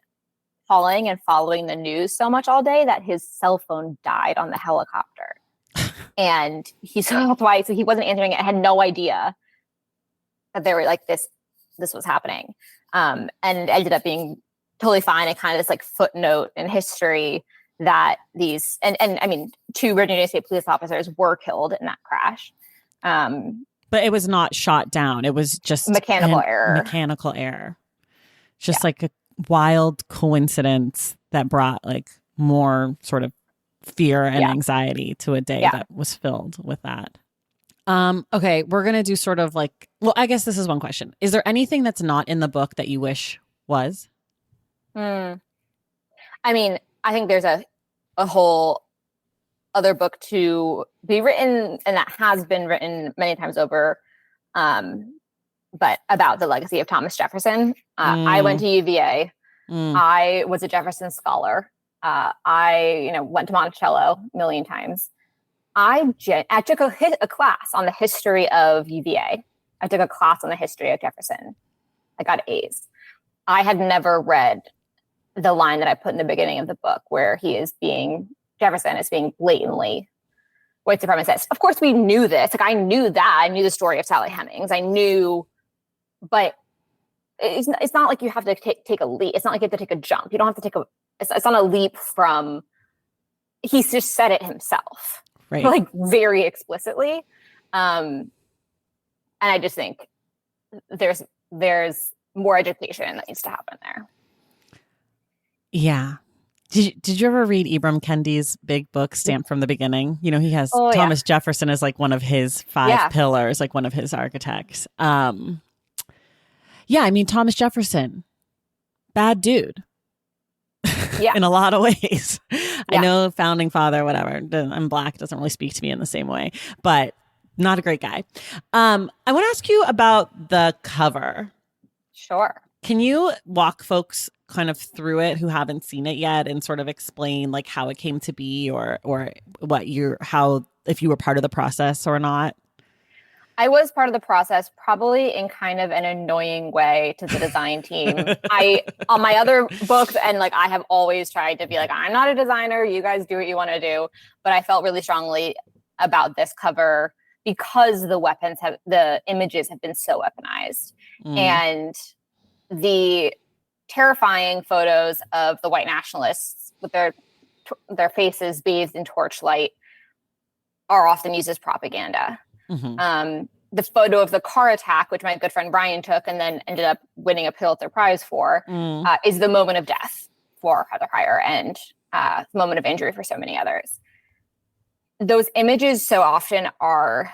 calling and following the news so much all day that his cell phone died on the helicopter. And so he wasn't answering it. I had no idea that they were like this was happening. And it ended up being totally fine. And kind of this like footnote in history that these, and I mean, 2 Virginia State police officers were killed in that crash. But it was not shot down. It was just mechanical error. Just like a wild coincidence that brought like more sort of fear and anxiety to a day that was filled with that. Okay, we're going to do sort of like, well, I guess this is one question. Is there anything that's not in the book that you wish was? I mean, I think there's a whole other book to be written, and that has been written many times over, but about the legacy of Thomas Jefferson. I went to UVA. I was a Jefferson scholar. I went to Monticello a million times. I took a class on the history of UVA. I took a class on the history of Jefferson. I got A's. I had never read the line that I put in the beginning of the book where Jefferson is being blatantly white supremacist. Of course, we knew this. Like I knew that. I knew the story of Sally Hemings. I knew, but it's not like you have to take a leap. It's not like you have to take a jump. You don't have to take it's not a leap from, he's just said it himself. Right. Like very explicitly. And I just think there's more education that needs to happen there. Yeah. Did you ever read Ibram Kendi's big book, Stamped from the Beginning? He has Thomas Jefferson as like one of his 5 pillars, like one of his architects. I mean, Thomas Jefferson, bad dude. In a lot of ways. I know founding father, whatever. I'm Black, doesn't really speak to me in the same way, but not a great guy. I want to ask you about the cover. Sure. Can you walk folks kind of through it who haven't seen it yet and sort of explain like how it came to be or if you were part of the process or not? I was part of the process, probably in kind of an annoying way to the design team. On my other books, and like I have always tried to be like, I'm not a designer, you guys do what you want to do. But I felt really strongly about this cover because the images have been so weaponized. And the terrifying photos of the white nationalists with their faces bathed in torchlight are often used as propaganda. The photo of the car attack, which my good friend Brian took and then ended up winning a Pulitzer Prize for, is the moment of death for Heather Heyer and the moment of injury for so many others. Those images so often are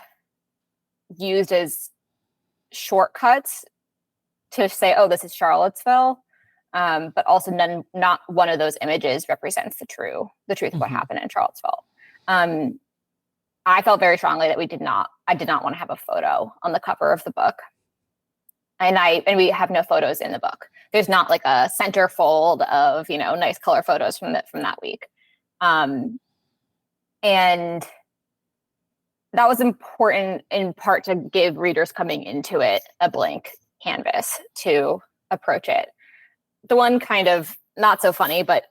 used as shortcuts to say, oh, this is Charlottesville. But also not one of those images represents the truth of what happened in Charlottesville. I felt very strongly that I did not want to have a photo on the cover of the book. And we have no photos in the book. There's not like a centerfold of, nice color photos from that week. And that was important in part to give readers coming into it a blank canvas to approach it. The one kind of not so funny, but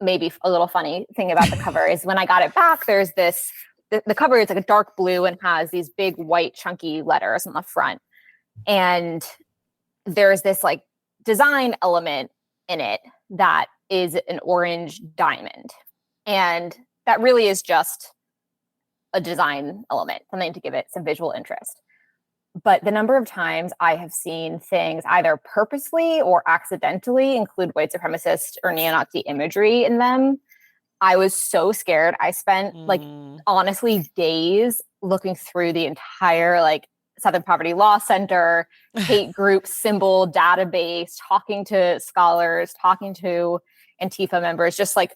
maybe a little funny thing about the cover is when I got it back, there's this, the cover is like a dark blue and has these big white chunky letters on the front. And there's this like design element in it that is an orange diamond. And that really is just a design element, something to give it some visual interest. But the number of times I have seen things either purposely or accidentally include white supremacist or neo-Nazi imagery in them, I was so scared. I spent like honestly days looking through the entire like Southern Poverty Law Center, hate group symbol database, talking to scholars, talking to Antifa members, just like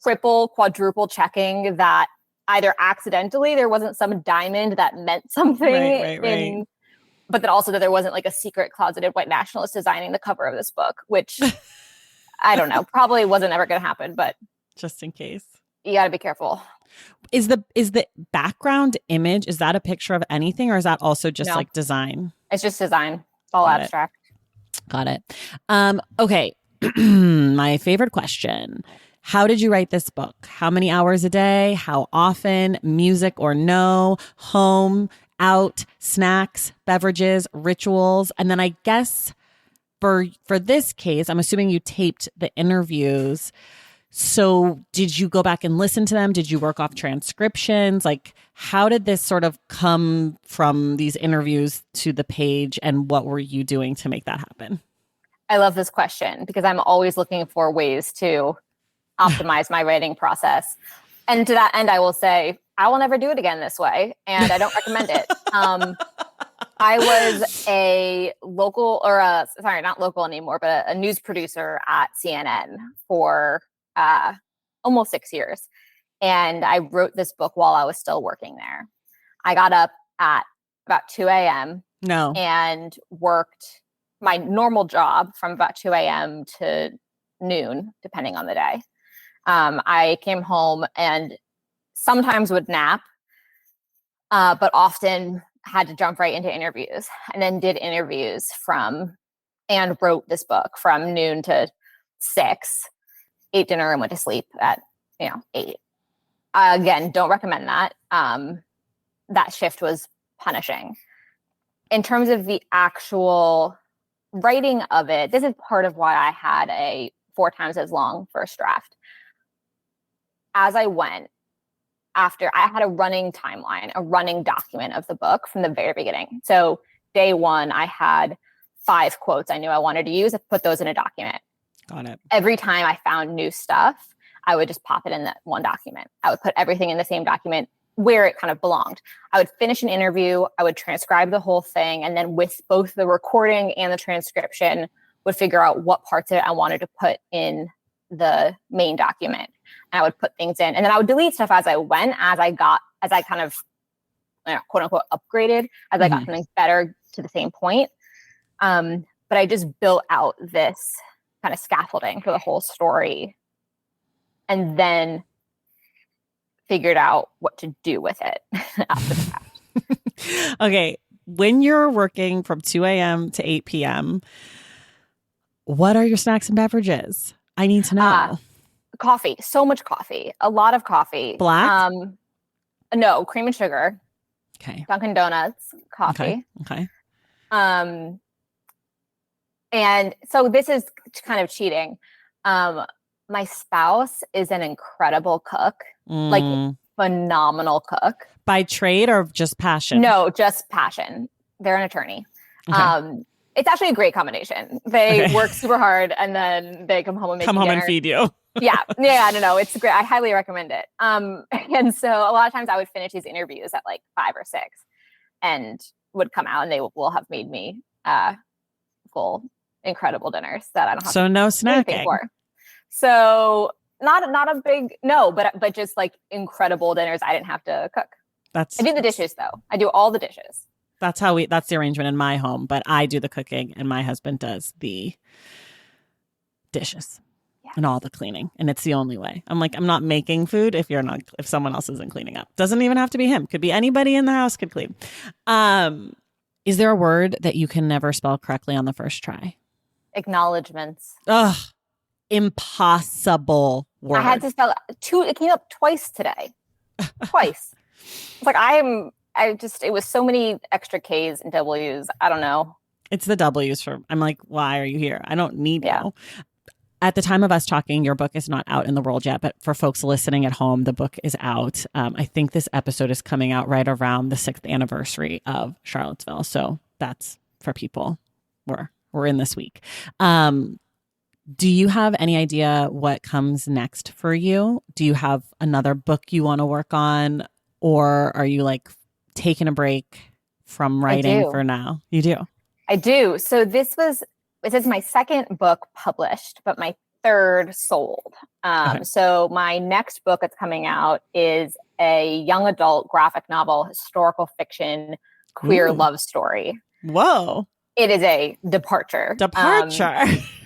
triple, quadruple checking that either accidentally there wasn't some diamond that meant something right. but then also that there wasn't like a secret closeted white nationalist designing the cover of this book, which I don't know, probably wasn't ever going to happen, but just in case. You got to be careful. Is the background image, is that a picture of anything or is that also just like design? It's just design. It's all abstract. Got it. Okay. My favorite question. How did you write this book? How many hours a day? How often? Music or no? Home, out, snacks, beverages, rituals? And then I guess for this case, I'm assuming you taped the interviews. So did you go back and listen to them? Did you work off transcriptions? Like, how did this sort of come from these interviews to the page? And what were you doing to make that happen? I love this question because I'm always looking for ways to optimize my writing process. And to that end, I will say, I will never do it again this way. And I don't recommend it. I was a local not local anymore, but a news producer at CNN for almost 6 years. And I wrote this book while I was still working there. I got up at about 2 a.m. and worked my normal job from about 2 a.m. to noon, depending on the day. I came home and sometimes would nap, but often had to jump right into interviews, and then did interviews and wrote this book from noon to 6, ate dinner and went to sleep at 8. Again, don't recommend that. That shift was punishing. In terms of the actual writing of it, this is part of why I had a 4 times as long first draft. As I went, after I had a running timeline, a running document of the book from the very beginning. So day 1, I had 5 quotes I knew I wanted to use. I put those in a document. Got it. Every time I found new stuff, I would just pop it in that one document. I would put everything in the same document where it kind of belonged. I would finish an interview, I would transcribe the whole thing, and then with both the recording and the transcription, would figure out what parts of it I wanted to put in the main document. And I would put things in, and then I would delete stuff as I went, as I kind of quote unquote upgraded, as I got something better to the same point. But I just built out this kind of scaffolding for the whole story, and then figured out what to do with it after the fact. Okay. When you're working from 2 a.m. to 8 p.m., what are your snacks and beverages? I need to know. Coffee. So much coffee. A lot of coffee. Black? No, cream and sugar. Okay. Dunkin' Donuts, coffee. Okay. And so this is kind of cheating. My spouse is an incredible cook, like phenomenal cook. By trade or just passion? No, just passion. They're an attorney. Okay. It's actually a great combination. They work super hard and then they come home and make dinner. And feed you. Yeah, no, it's great. I highly recommend it. And so a lot of times I would finish these interviews at like 5 or 6 and would come out and they will have made me full incredible dinners that I don't have so to no snacking for. So not a big no, but just like incredible dinners I didn't have to cook. I do the dishes though. I do all the dishes. That's the arrangement in my home, but I do the cooking and my husband does the dishes and all the cleaning. And it's the only way. I'm like, I'm not making food if someone else isn't cleaning up. Doesn't even have to be him. Could be anybody in the house could clean. Is there a word that you can never spell correctly on the first try? Acknowledgements. Ugh, impossible word. I had to spell two. It came up twice today. Twice. It's like it was so many extra K's and W's. I don't know. It's the W's I'm like, why are you here? I don't need you. At the time of us talking, your book is not out in the world yet, but for folks listening at home, the book is out. I think this episode is coming out right around the 6th anniversary of Charlottesville. So that's for people. We're in this week. Do you have any idea what comes next for you? Do you have another book you want to work on? Or are you like taking a break from writing for now? You do? I do. So this is my second book published, but my third sold. Okay. So my next book that's coming out is a young adult graphic novel, historical fiction, queer love story. Whoa. It is a departure.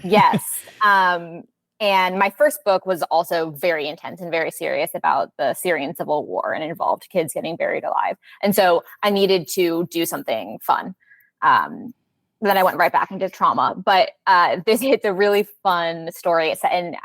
Yes. And my first book was also very intense and very serious about the Syrian civil war and involved kids getting buried alive. And so I needed to do something fun. Then I went right back into trauma. But it's a really fun story. It's set in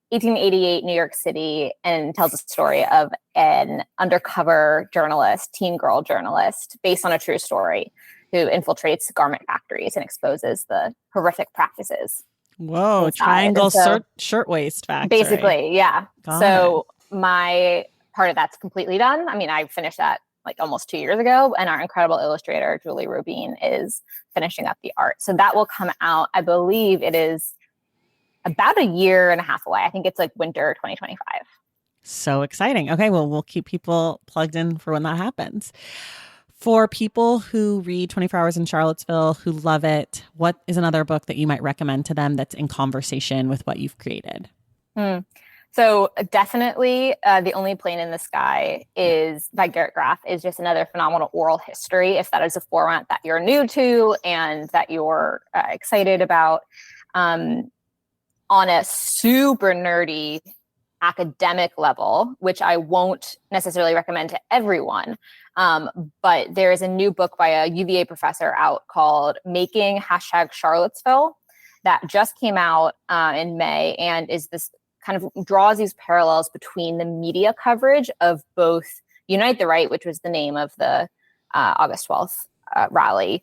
1888 New York City and tells the story of an undercover journalist, teen girl journalist, based on a true story, who infiltrates garment factories and exposes the horrific practices. Whoa, triangle shirtwaist factory. Basically, yeah. My part of that's completely done. I mean, I finished that like almost 2 years ago, and our incredible illustrator, Julie Robine, is finishing up the art. So that will come out, I believe it is about a year and a half away. I think it's like winter 2025. So exciting. Okay, well, we'll keep people plugged in for when that happens. For people who read 24 Hours in Charlottesville, who love it, what is another book that you might recommend to them that's in conversation with what you've created? So definitely The Only Plane in the Sky is by Garrett Graff is just another phenomenal oral history, if that is a format that you're new to and that you're excited about. On a super nerdy academic level, which I won't necessarily recommend to everyone. But there is a new book by a UVA professor out called Making #Charlottesville that just came out in May, and is this kind of draws these parallels between the media coverage of both Unite the Right, which was the name of the August 12th rally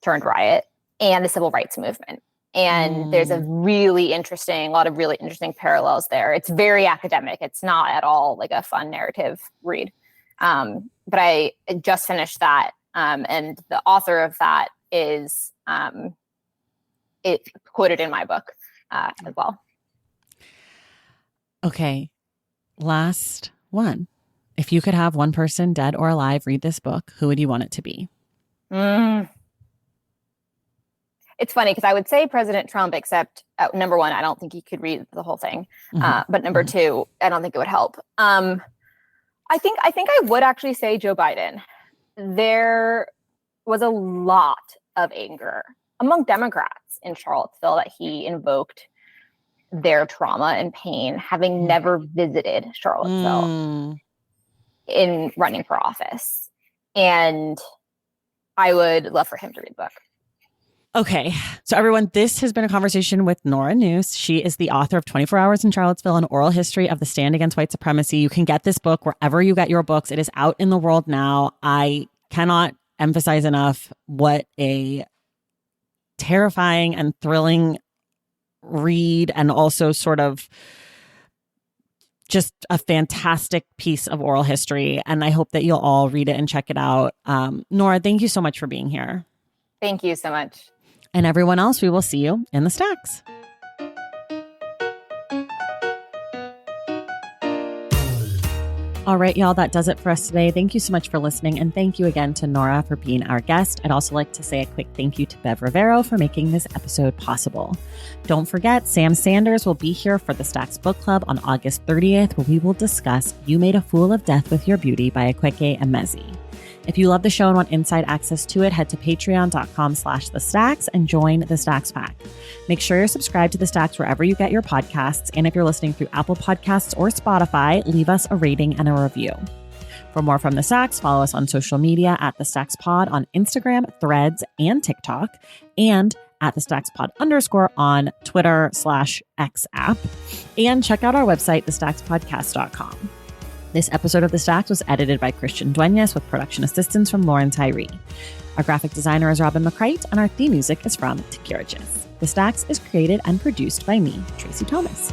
turned riot, and the civil rights movement. And there's a lot of really interesting parallels there. It's very academic. It's not at all like a fun narrative read. But I just finished that. And the author of that is it quoted in my book as well. Okay. Last one. If you could have one person, dead or alive, read this book, who would you want it to be? It's funny because I would say President Trump, except number one, I don't think he could read the whole thing. But number two, I don't think it would help. I think I would actually say Joe Biden. There was a lot of anger among Democrats in Charlottesville that he invoked their trauma and pain, having never visited Charlottesville in running for office. And I would love for him to read the book. Okay. So everyone, this has been a conversation with Nora Neus. She is the author of 24 Hours in Charlottesville, an oral history of the stand against white supremacy. You can get this book wherever you get your books. It is out in the world now. I cannot emphasize enough what a terrifying and thrilling read, and also sort of just a fantastic piece of oral history. And I hope that you'll all read it and check it out. Nora, thank you so much for being here. Thank you so much. And everyone else, we will see you in the stacks. All right, y'all, that does it for us today. Thank you so much for listening. And thank you again to Nora for being our guest. I'd also like to say a quick thank you to Bev Rivero for making this episode possible. Don't forget, Sam Sanders will be here for the Stacks Book Club on August 30th, where we will discuss You Made a Fool of Death with Your Beauty by Akwaeke Emezi. If you love the show and want inside access to it, head to patreon.com/The Stacks and join the Stacks Pack. Make sure you're subscribed to the Stacks wherever you get your podcasts. And if you're listening through Apple Podcasts or Spotify, leave us a rating and a review. For more from The Stacks, follow us on social media at The Stacks Pod on Instagram, Threads, and TikTok, and at The Stacks Pod _ on Twitter/X app. And check out our website, thestackspodcast.com. This episode of The Stacks was edited by Christian Duenas with production assistance from Lauren Tyree. Our graphic designer is Robin McCrite, and our theme music is from Tikirages. The Stacks is created and produced by me, Tracy Thomas.